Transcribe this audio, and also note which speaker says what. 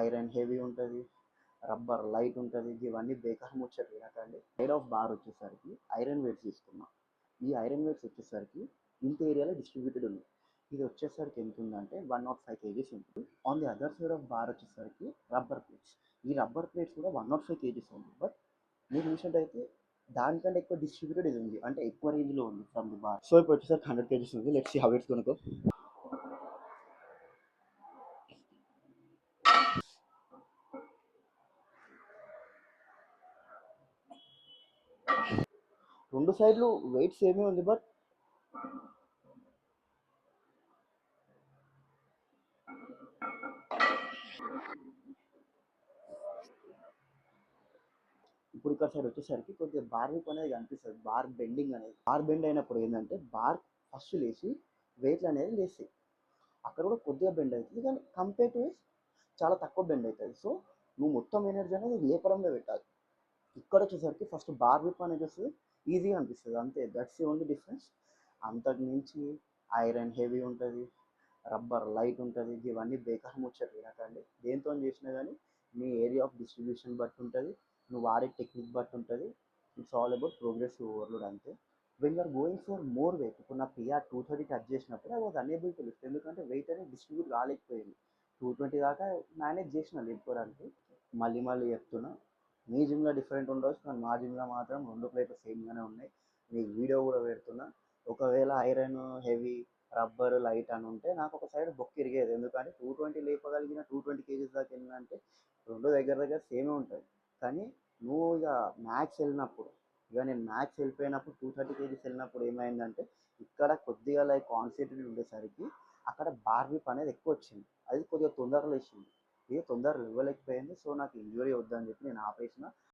Speaker 1: Iron heavy ఉంటుంది, rubber light ఉంటుంది. ఇవన్నీ బేకార్ ముచ్చట్లు వినకండి. సైడ్ ఆఫ్ బార్ వచ్చేసరికి ఐరన్ వెయిట్స్ తీసుకున్నాం. ఈ ఐరన్ వెయిట్స్ వచ్చేసరికి ఇంత ఏరియాలో డిస్ట్రిబ్యూటెడ్ ఉంది. ఇది వచ్చేసరికి ఎంత ఉందంటే 105 kgs ఉంటుంది. On the other side of bar వచ్చేసరికి రబ్బర్ ప్లేట్స్. ఈ రబ్బర్ ప్లేట్స్ కూడా 105 kgs ఉంది. బట్ మీరు చూసినట్టయితే దానికంటే ఎక్కువ డిస్ట్రిబ్యూటెడ్ ఇది ఉంది, అంటే ఎక్కువ రేంజ్లో ఉంది ఫ్రమ్ ది బార్. సో ఇప్పుడు వచ్చేసరికి 100 kgs ఉంది. Let's see how it's gonna go. రెండు సైడ్లు వెయిట్ సేమే ఉంది, బట్ ఇప్పుడు ఇక్కడ సైడ్ వచ్చేసరికి కొద్దిగా బార్ విప్ అనేది కనిపిస్తుంది. బార్ బెండింగ్ అనేది, బార్ బెండ్ అయినప్పుడు ఏంటంటే బార్ ఫస్ట్ లేచి వెయిట్లు అనేది లేస్తాయి. అక్కడ కూడా కొద్దిగా బెండ్ అవుతుంది, కానీ కంపేర్ టు చాలా తక్కువ బెండ్ అవుతుంది. సో నువ్వు మొత్తం ఎనర్జీ అనేది లేపడంలో పెట్టాలి. ఇక్కడ వచ్చేసరికి ఫస్ట్ బార్ విప్ అనేది వస్తుంది, ఈజీగా అనిపిస్తుంది అంతే. That's the only difference. అంతకు మించి ఐరన్ హెవీ ఉంటుంది, రబ్బర్ లైట్ ఉంటుంది. ఇవన్నీ బేకార్ ముచ్చట్లు వినకండి. దేంతో చేసినా కానీ మీ ఏరియా ఆఫ్ డిస్ట్రిబ్యూషన్ బట్టి ఉంటుంది, నువ్వు వాడే టెక్నిక్ బట్టి ఉంటుంది. It's all about progressive overload అంతే. When you're going for more weight, ఇప్పుడు నా పిఆర్ 230 టచ్ చేసినప్పుడు I was unable to lift, ఎందుకంటే వెయిట్ అనేది డిస్ట్రిబ్యూట్ కాలేకపోయింది. 220 దాకా మేనేజ్ చేసిన లేపుకోవడానికి. మళ్ళీ మళ్ళీ చెప్తున్నా, మీ జిమ్లో డిఫరెంట్ ఉండవచ్చు, కానీ మా జిమ్లో మాత్రం రెండు ప్లేట్లు సేమ్గానే ఉన్నాయి. మీకు వీడియో కూడా పెడుతున్నా. ఒకవేళ ఐరన్ హెవీ రబ్బర్ లైట్ అని ఉంటే నాకు ఒక సైడ్ బొక్క ఇరిగేది, ఎందుకంటే 220 లేపగలిగిన 220 kgs దాకా వెళ్ళిందంటే రెండు దగ్గర దగ్గర సేమే ఉంటుంది. కానీ నువ్వు ఇక మ్యాక్స్ వెళ్ళినప్పుడు, ఇక నేను మ్యాక్స్ వెళ్ళిపోయినప్పుడు 230 kgs వెళ్ళినప్పుడు ఏమైందంటే ఇక్కడ కొద్దిగా లైక్ కాన్సన్ట్రేటెడ్ ఉండేసరికి అక్కడ బార్ విప్ అనేది ఎక్కువ వచ్చింది. అది కొద్దిగా తొందరలో వేసింది, ఇక తొందరలో ఇవ్వలేకపోయింది. సో నాకు ఇంజురీ వద్దని చెప్పి నేను ఆపేసిన.